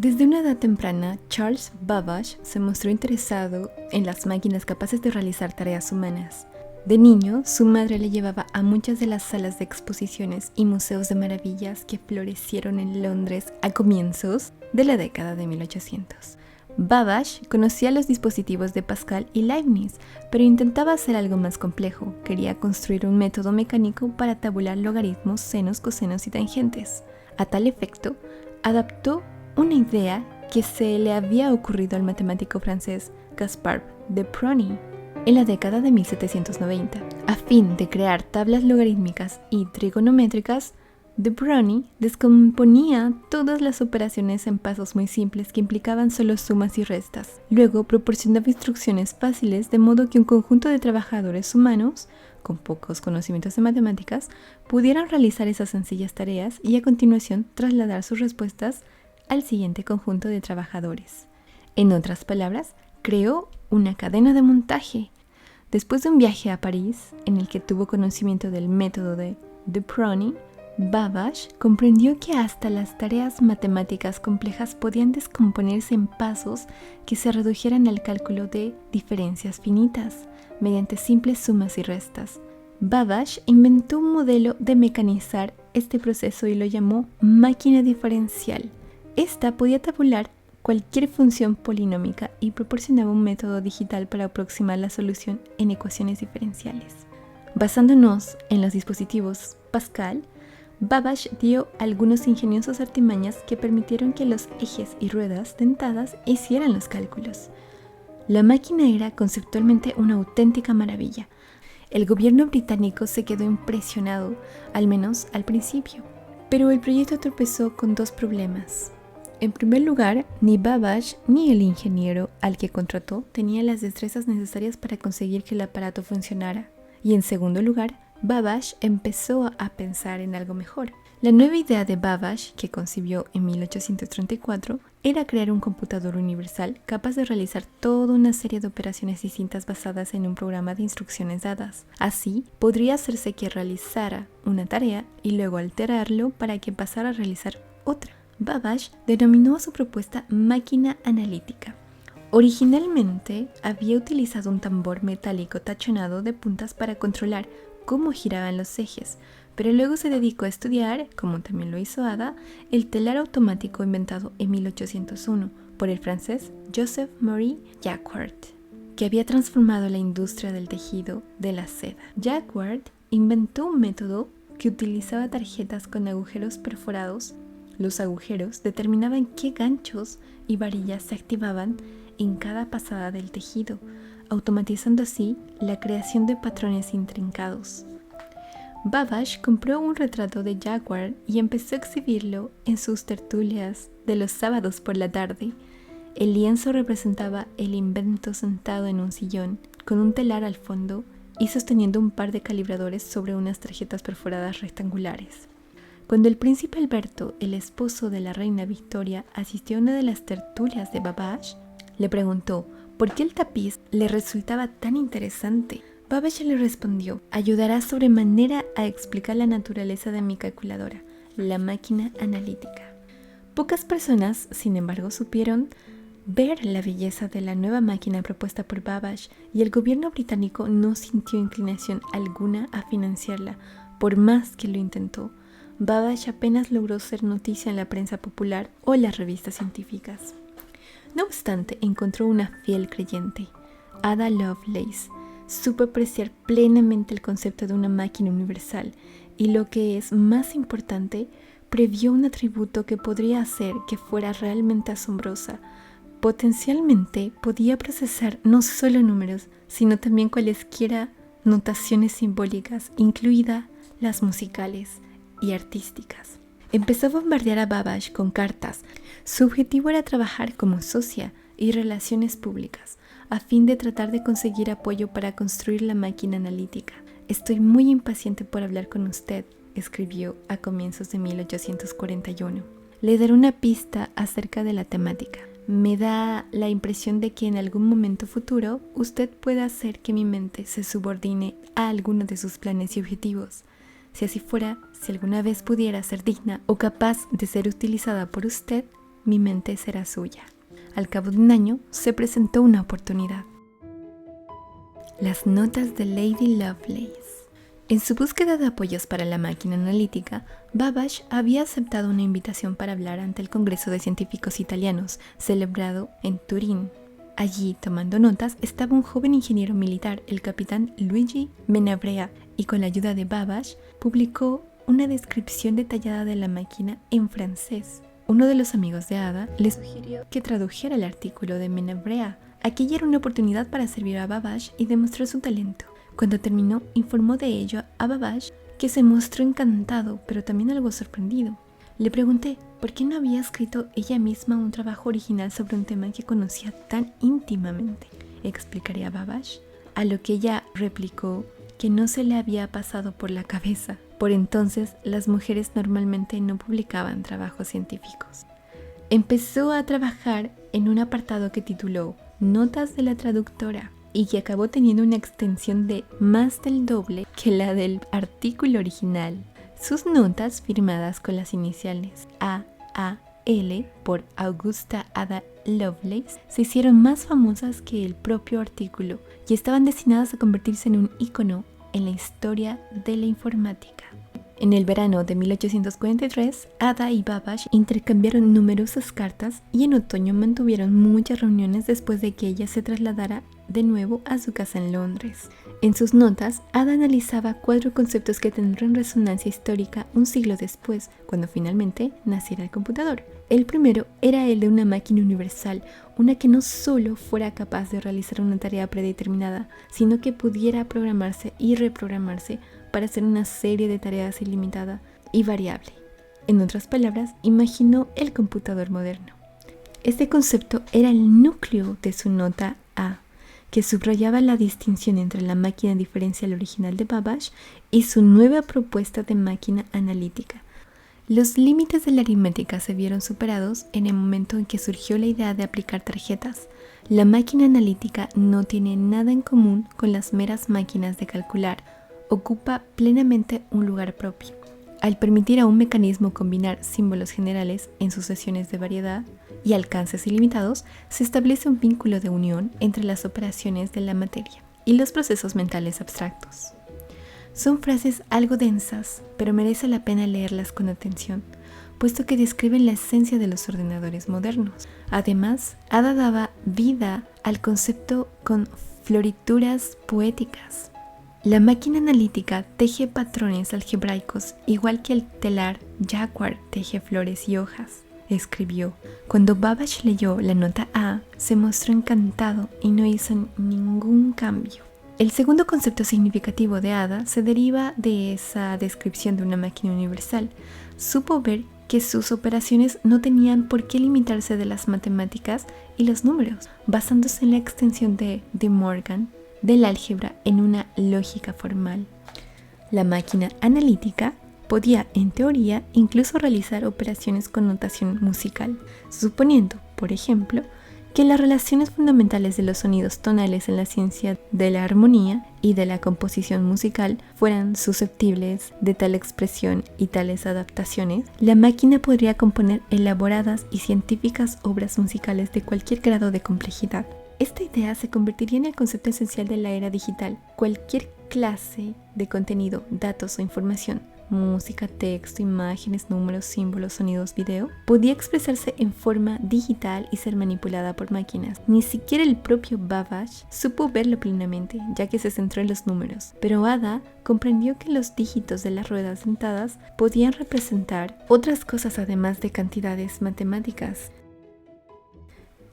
Desde una edad temprana, Charles Babbage se mostró interesado en las máquinas capaces de realizar tareas humanas. De niño, su madre le llevaba a muchas de las salas de exposiciones y museos de maravillas que florecieron en Londres a comienzos de la década de 1800. Babbage conocía los dispositivos de Pascal y Leibniz, pero intentaba hacer algo más complejo. Quería construir un método mecánico para tabular logaritmos, senos, cosenos y tangentes. A tal efecto, adaptó una idea que se le había ocurrido al matemático francés Gaspard de Prony en la década de 1790. A fin de crear tablas logarítmicas y trigonométricas, de Prony descomponía todas las operaciones en pasos muy simples que implicaban solo sumas y restas. Luego proporcionaba instrucciones fáciles de modo que un conjunto de trabajadores humanos con pocos conocimientos de matemáticas pudieran realizar esas sencillas tareas y a continuación trasladar sus respuestas al siguiente conjunto de trabajadores. En otras palabras, creó una cadena de montaje. Después de un viaje a París, en el que tuvo conocimiento del método de Prony, Babbage comprendió que hasta las tareas matemáticas complejas podían descomponerse en pasos que se redujeran al cálculo de diferencias finitas, mediante simples sumas y restas. Babbage inventó un modelo de mecanizar este proceso y lo llamó máquina diferencial. Esta podía tabular cualquier función polinómica y proporcionaba un método digital para aproximar la solución en ecuaciones diferenciales. Basándonos en los dispositivos Pascal, Babbage dio algunos ingeniosos artimañas que permitieron que los ejes y ruedas dentadas hicieran los cálculos. La máquina era conceptualmente una auténtica maravilla. El gobierno británico se quedó impresionado, al menos al principio. Pero el proyecto tropezó con dos problemas. En primer lugar, ni Babbage ni el ingeniero al que contrató tenían las destrezas necesarias para conseguir que el aparato funcionara. Y en segundo lugar, Babbage empezó a pensar en algo mejor. La nueva idea de Babbage, que concibió en 1834, era crear un computador universal capaz de realizar toda una serie de operaciones distintas basadas en un programa de instrucciones dadas. Así, podría hacerse que realizara una tarea y luego alterarlo para que pasara a realizar otra. Babbage denominó a su propuesta máquina analítica. Originalmente había utilizado un tambor metálico tachonado de puntas para controlar cómo giraban los ejes, pero luego se dedicó a estudiar, como también lo hizo Ada, el telar automático inventado en 1801 por el francés Joseph-Marie Jacquard, que había transformado la industria del tejido de la seda. Jacquard inventó un método que utilizaba tarjetas con agujeros perforados. Los agujeros determinaban qué ganchos y varillas se activaban en cada pasada del tejido, automatizando así la creación de patrones intrincados. Babbage compró un retrato de Jacquard y empezó a exhibirlo en sus tertulias de los sábados por la tarde. El lienzo representaba el invento sentado en un sillón, con un telar al fondo y sosteniendo un par de calibradores sobre unas tarjetas perforadas rectangulares. Cuando el príncipe Alberto, el esposo de la reina Victoria, asistió a una de las tertulias de Babbage, le preguntó por qué el tapiz le resultaba tan interesante. Babbage le respondió: ayudará sobremanera a explicar la naturaleza de mi calculadora, la máquina analítica. Pocas personas, sin embargo, supieron ver la belleza de la nueva máquina propuesta por Babbage, y el gobierno británico no sintió inclinación alguna a financiarla, por más que lo intentó. Babbage apenas logró ser noticia en la prensa popular o las revistas científicas. No obstante, encontró una fiel creyente, Ada Lovelace. Supo apreciar plenamente el concepto de una máquina universal y, lo que es más importante, previó un atributo que podría hacer que fuera realmente asombrosa. Potencialmente podía procesar no solo números, sino también cualesquiera notaciones simbólicas, incluidas las musicales y artísticas. Empezó a bombardear a Babbage con cartas. Su objetivo era trabajar como socia y relaciones públicas, a fin de tratar de conseguir apoyo para construir la máquina analítica. Estoy muy impaciente por hablar con usted, escribió a comienzos de 1841. Le daré una pista acerca de la temática. Me da la impresión de que en algún momento futuro usted pueda hacer que mi mente se subordine a alguno de sus planes y objetivos. Si así fuera, si alguna vez pudiera ser digna o capaz de ser utilizada por usted, mi mente será suya. Al cabo de un año, se presentó una oportunidad. Las notas de Lady Lovelace. En su búsqueda de apoyos para la máquina analítica, Babbage había aceptado una invitación para hablar ante el Congreso de Científicos Italianos, celebrado en Turín. Allí, tomando notas, estaba un joven ingeniero militar, el capitán Luigi Menabrea, y con la ayuda de Babbage, publicó una descripción detallada de la máquina en francés. Uno de los amigos de Ada le sugirió que tradujera el artículo de Menabrea. Aquella era una oportunidad para servir a Babbage y demostrar su talento. Cuando terminó, informó de ello a Babbage, que se mostró encantado, pero también algo sorprendido. Le pregunté por qué no había escrito ella misma un trabajo original sobre un tema que conocía tan íntimamente. ¿Explicaría a Babbage? A lo que ella replicó que no se le había pasado por la cabeza. Por entonces, las mujeres normalmente no publicaban trabajos científicos. Empezó a trabajar en un apartado que tituló Notas de la traductora y que acabó teniendo una extensión de más del doble que la del artículo original. Sus notas, firmadas con las iniciales A.A.L. por Augusta Ada Lovelace, se hicieron más famosas que el propio artículo y estaban destinadas a convertirse en un ícono en la historia de la informática. En el verano de 1843, Ada y Babbage intercambiaron numerosas cartas y en otoño mantuvieron muchas reuniones después de que ella se trasladara de nuevo a su casa en Londres. En sus notas, Ada analizaba 4 conceptos que tendrían resonancia histórica un siglo después, cuando finalmente naciera el computador. El primero era el de una máquina universal, una que no solo fuera capaz de realizar una tarea predeterminada, sino que pudiera programarse y reprogramarse para hacer una serie de tareas ilimitada y variable. En otras palabras, imaginó el computador moderno. Este concepto era el núcleo de su nota A, que subrayaba la distinción entre la máquina diferencial original de Babbage y su nueva propuesta de máquina analítica. Los límites de la aritmética se vieron superados en el momento en que surgió la idea de aplicar tarjetas. La máquina analítica no tiene nada en común con las meras máquinas de calcular, ocupa plenamente un lugar propio. Al permitir a un mecanismo combinar símbolos generales en sucesiones de variedad y alcances ilimitados, se establece un vínculo de unión entre las operaciones de la materia y los procesos mentales abstractos. Son frases algo densas, pero merece la pena leerlas con atención, puesto que describen la esencia de los ordenadores modernos. Además, Ada daba vida al concepto con florituras poéticas. La máquina analítica teje patrones algebraicos igual que el telar Jacquard teje flores y hojas, escribió. Cuando Babbage leyó la nota A, se mostró encantado y no hizo ningún cambio. El segundo concepto significativo de Ada se deriva de esa descripción de una máquina universal. Supo ver que sus operaciones no tenían por qué limitarse de las matemáticas y los números, basándose en la extensión de Morgan del álgebra en una lógica formal. La máquina analítica podía, en teoría, incluso realizar operaciones con notación musical, suponiendo, por ejemplo, que las relaciones fundamentales de los sonidos tonales en la ciencia de la armonía y de la composición musical fueran susceptibles de tal expresión y tales adaptaciones, la máquina podría componer elaboradas y científicas obras musicales de cualquier grado de complejidad. Esta idea se convertiría en el concepto esencial de la era digital. Cualquier clase de contenido, datos o información, música, texto, imágenes, números, símbolos, sonidos, video, podía expresarse en forma digital y ser manipulada por máquinas. Ni siquiera el propio Babbage supo verlo plenamente, ya que se centró en los números. Pero Ada comprendió que los dígitos de las ruedas dentadas podían representar otras cosas además de cantidades matemáticas.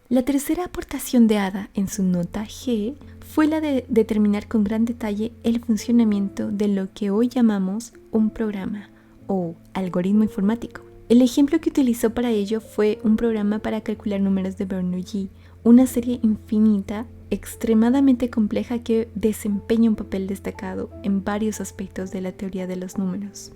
La tercera aportación de Ada en su nota G fue la de determinar con gran detalle el funcionamiento de lo que hoy llamamos un programa o algoritmo informático. El ejemplo que utilizó para ello fue un programa para calcular números de Bernoulli, una serie infinita extremadamente compleja que desempeña un papel destacado en varios aspectos de la teoría de los números.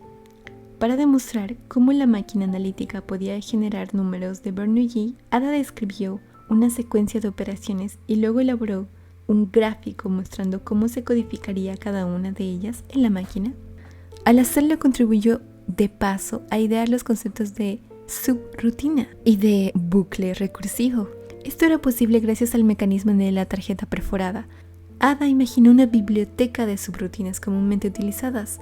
Para demostrar cómo la máquina analítica podía generar números de Bernoulli, Ada describió una secuencia de operaciones y luego elaboró un gráfico mostrando cómo se codificaría cada una de ellas en la máquina. Al hacerlo contribuyó de paso a idear los conceptos de subrutina y de bucle recursivo. Esto era posible gracias al mecanismo de la tarjeta perforada. Ada imaginó una biblioteca de subrutinas comúnmente utilizadas,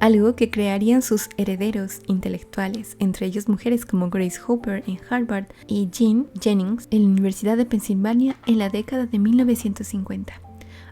algo que crearían sus herederos intelectuales, entre ellos mujeres como Grace Hopper en Harvard y Jean Jennings en la Universidad de Pensilvania en la década de 1950.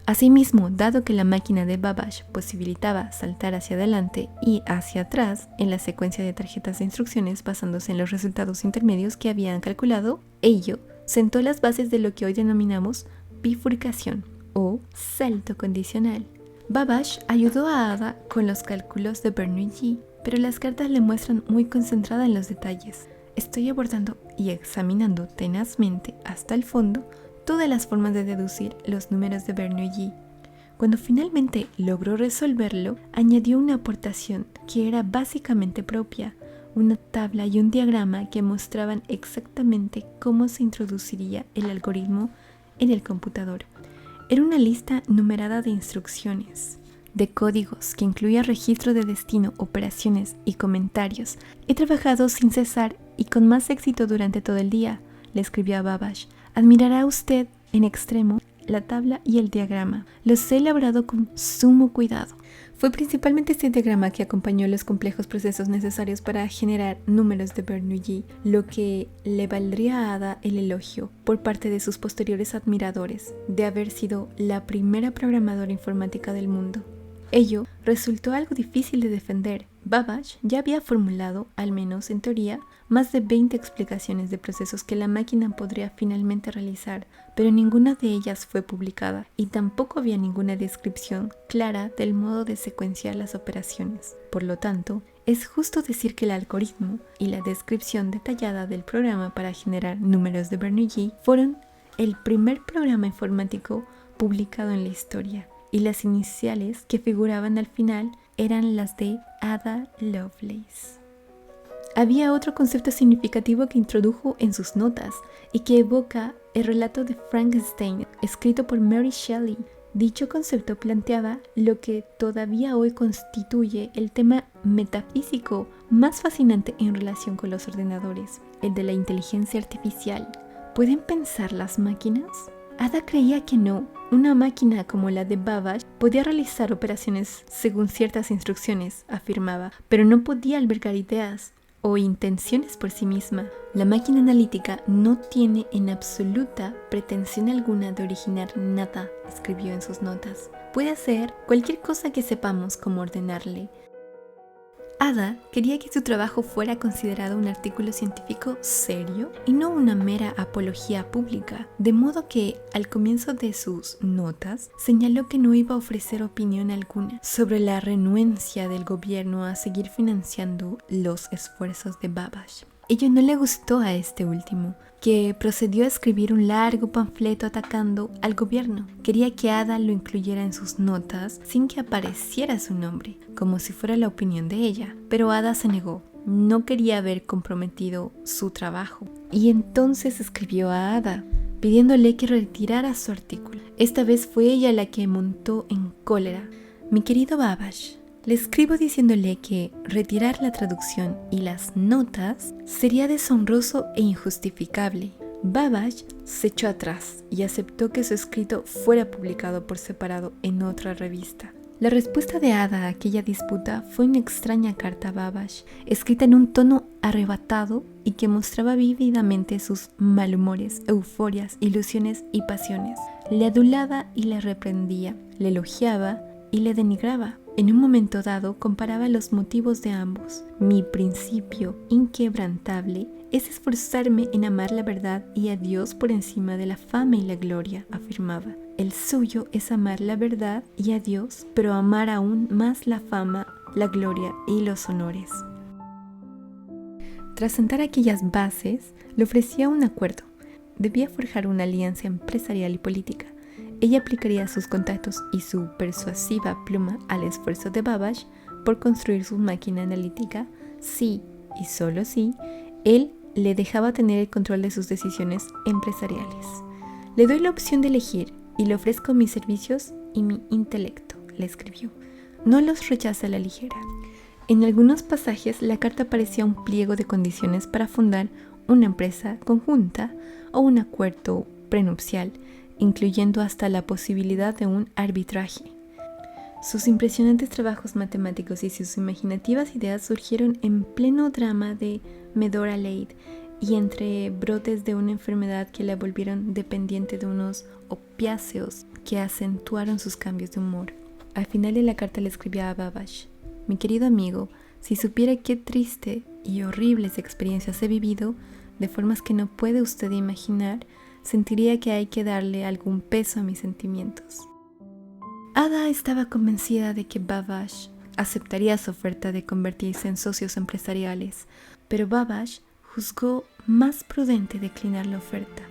Asimismo, dado que la máquina de Babbage posibilitaba saltar hacia adelante y hacia atrás en la secuencia de tarjetas de instrucciones basándose en los resultados intermedios que habían calculado, ello sentó las bases de lo que hoy denominamos bifurcación o salto condicional. Babbage ayudó a Ada con los cálculos de Bernoulli, pero las cartas le muestran muy concentrada en los detalles. Estoy abordando y examinando tenazmente hasta el fondo todas las formas de deducir los números de Bernoulli. Cuando finalmente logró resolverlo, añadió una aportación que era básicamente propia, una tabla y un diagrama que mostraban exactamente cómo se introduciría el algoritmo en el computador. Era una lista numerada de instrucciones, de códigos que incluía registro de destino, operaciones y comentarios. He trabajado sin cesar y con más éxito durante todo el día, le escribió a Babbage. Admirará usted en extremo la tabla y el diagrama. Los he elaborado con sumo cuidado. Fue principalmente este diagrama que acompañó los complejos procesos necesarios para generar números de Bernoulli, lo que le valdría a Ada el elogio por parte de sus posteriores admiradores de haber sido la primera programadora informática del mundo. Ello resultó algo difícil de defender. Babbage ya había formulado, al menos en teoría, más de 20 explicaciones de procesos que la máquina podría finalmente realizar, pero ninguna de ellas fue publicada y tampoco había ninguna descripción clara del modo de secuenciar las operaciones. Por lo tanto, es justo decir que el algoritmo y la descripción detallada del programa para generar números de Bernoulli fueron el primer programa informático publicado en la historia, y las iniciales que figuraban al final eran las de Ada Lovelace. Había otro concepto significativo que introdujo en sus notas y que evoca el relato de Frankenstein, escrito por Mary Shelley. Dicho concepto planteaba lo que todavía hoy constituye el tema metafísico más fascinante en relación con los ordenadores, el de la inteligencia artificial. ¿Pueden pensar las máquinas? Ada creía que no. Una máquina como la de Babbage podía realizar operaciones según ciertas instrucciones, afirmaba, pero no podía albergar ideas o intenciones por sí misma. La máquina analítica no tiene en absoluta pretensión alguna de originar nada, escribió en sus notas. Puede hacer cualquier cosa que sepamos cómo ordenarle. Ada quería que su trabajo fuera considerado un artículo científico serio y no una mera apología pública, de modo que al comienzo de sus notas señaló que no iba a ofrecer opinión alguna sobre la renuencia del gobierno a seguir financiando los esfuerzos de Babbage. Ello no le gustó a este último, que procedió a escribir un largo panfleto atacando al gobierno. Quería que Ada lo incluyera en sus notas sin que apareciera su nombre, como si fuera la opinión de ella. Pero Ada se negó. No quería haber comprometido su trabajo. Y entonces escribió a Ada, pidiéndole que retirara su artículo. Esta vez fue ella la que montó en cólera. Mi querido Babbage, le escribo diciéndole que retirar la traducción y las notas sería deshonroso e injustificable. Babbage se echó atrás y aceptó que su escrito fuera publicado por separado en otra revista. La respuesta de Ada a aquella disputa fue una extraña carta a Babbage, escrita en un tono arrebatado y que mostraba vívidamente sus malhumores, euforias, ilusiones y pasiones. Le adulaba y le reprendía, le elogiaba y le denigraba. En un momento dado comparaba los motivos de ambos. Mi principio inquebrantable es esforzarme en amar la verdad y a Dios por encima de la fama y la gloria, afirmaba. El suyo es amar la verdad y a Dios, pero amar aún más la fama, la gloria y los honores. Tras sentar aquellas bases, le ofrecía un acuerdo. Debía forjar una alianza empresarial y política. Ella aplicaría sus contactos y su persuasiva pluma al esfuerzo de Babbage por construir su máquina analítica si, y solo si, él le dejaba tener el control de sus decisiones empresariales. Le doy la opción de elegir y le ofrezco mis servicios y mi intelecto, le escribió. No los rechaza a la ligera. En algunos pasajes la carta parecía un pliego de condiciones para fundar una empresa conjunta o un acuerdo prenupcial, incluyendo hasta la posibilidad de un arbitraje. Sus impresionantes trabajos matemáticos y sus imaginativas ideas surgieron en pleno drama de Medora Lade y entre brotes de una enfermedad que la volvieron dependiente de unos opiáceos que acentuaron sus cambios de humor. Al final de la carta le escribía a Babbage: mi querido amigo, si supiera qué triste y horribles experiencias he vivido, de formas que no puede usted imaginar, sentiría que hay que darle algún peso a mis sentimientos. Ada estaba convencida de que Babbage aceptaría su oferta de convertirse en socios empresariales, pero Babbage juzgó más prudente declinar la oferta.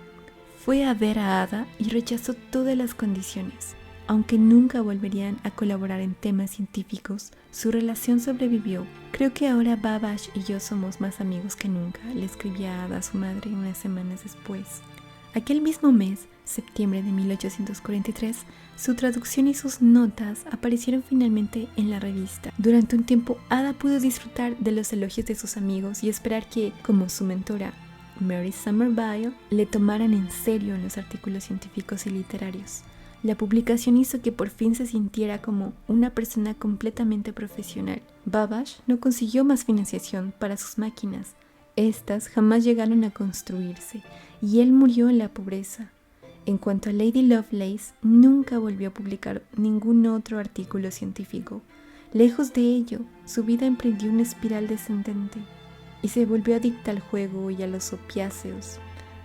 Fue a ver a Ada y rechazó todas las condiciones. Aunque nunca volverían a colaborar en temas científicos, su relación sobrevivió. Creo que ahora Babbage y yo somos más amigos que nunca, le escribía a Ada a su madre unas semanas después. Aquel mismo mes, septiembre de 1843, su traducción y sus notas aparecieron finalmente en la revista. Durante un tiempo, Ada pudo disfrutar de los elogios de sus amigos y esperar que, como su mentora, Mary Somerville, le tomaran en serio en los artículos científicos y literarios. La publicación hizo que por fin se sintiera como una persona completamente profesional. Babbage no consiguió más financiación para sus máquinas. Estas jamás llegaron a construirse y él murió en la pobreza. En cuanto a Lady Lovelace, nunca volvió a publicar ningún otro artículo científico. Lejos de ello, su vida emprendió una espiral descendente y se volvió adicta al juego y a los opiáceos.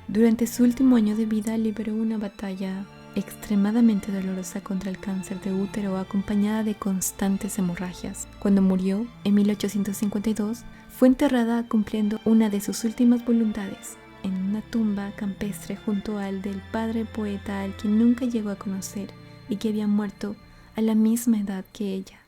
Durante su último año de vida libró una batalla extremadamente dolorosa contra el cáncer de útero, acompañada de constantes hemorragias. Cuando murió, en 1852, fue enterrada cumpliendo una de sus últimas voluntades, en una tumba campestre junto al del padre poeta al que nunca llegó a conocer y que había muerto a la misma edad que ella.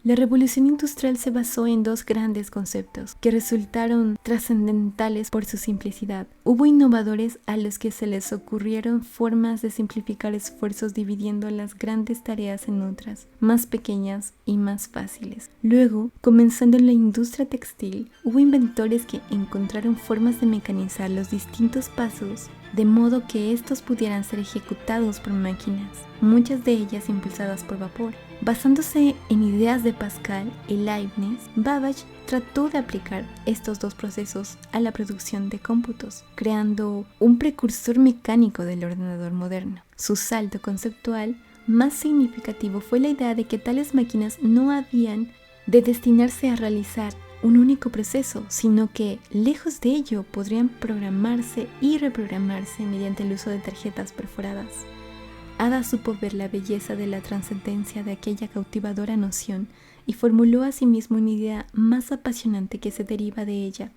La revolución industrial se basó en dos grandes conceptos que resultaron trascendentales por su simplicidad. Hubo innovadores a los que se les ocurrieron formas de simplificar esfuerzos dividiendo las grandes tareas en otras, más pequeñas y más fáciles. Luego, comenzando en la industria textil, hubo inventores que encontraron formas de mecanizar los distintos pasos de modo que estos pudieran ser ejecutados por máquinas, muchas de ellas impulsadas por vapor. Basándose en ideas de Pascal y Leibniz, Babbage trató de aplicar estos dos procesos a la producción de cómputos, creando un precursor mecánico del ordenador moderno. Su salto conceptual más significativo fue la idea de que tales máquinas no habían de destinarse a realizar un único proceso, sino que, lejos de ello, podrían programarse y reprogramarse mediante el uso de tarjetas perforadas. Ada supo ver la belleza de la trascendencia de aquella cautivadora noción y formuló asimismo una idea más apasionante que se deriva de ella.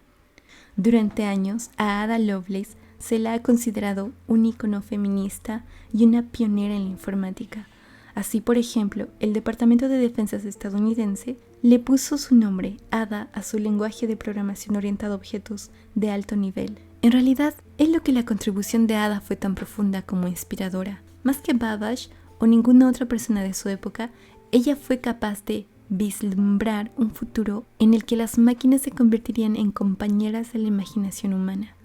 Durante años, a Ada Lovelace se la ha considerado un ícono feminista y una pionera en la informática. Así, por ejemplo, el Departamento de Defensa estadounidense le puso su nombre, Ada, a su lenguaje de programación orientado a objetos de alto nivel. En realidad, es lo que la contribución de Ada fue tan profunda como inspiradora. Más que Babbage o ninguna otra persona de su época, ella fue capaz de vislumbrar un futuro en el que las máquinas se convertirían en compañeras de la imaginación humana,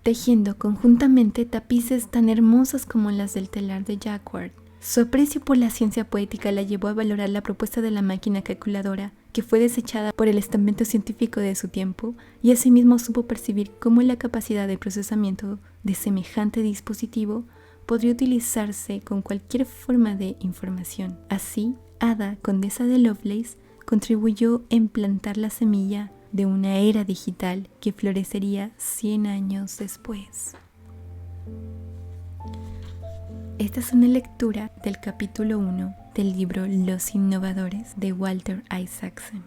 tejiendo conjuntamente tapices tan hermosos como las del telar de Jacquard. Su aprecio por la ciencia poética la llevó a valorar la propuesta de la máquina calculadora, que fue desechada por el estamento científico de su tiempo, y asimismo supo percibir cómo la capacidad de procesamiento de semejante dispositivo podría utilizarse con cualquier forma de información. Así, Ada, condesa de Lovelace, contribuyó en plantar la semilla de una era digital que florecería 100 años después. Esta es una lectura del capítulo 1 del libro Los Innovadores de Walter Isaacson.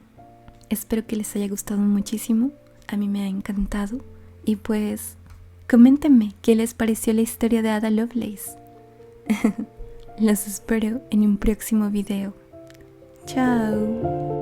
Espero que les haya gustado muchísimo, a mí me ha encantado y pues coméntenme qué les pareció la historia de Ada Lovelace. Los espero en un próximo video. Chao.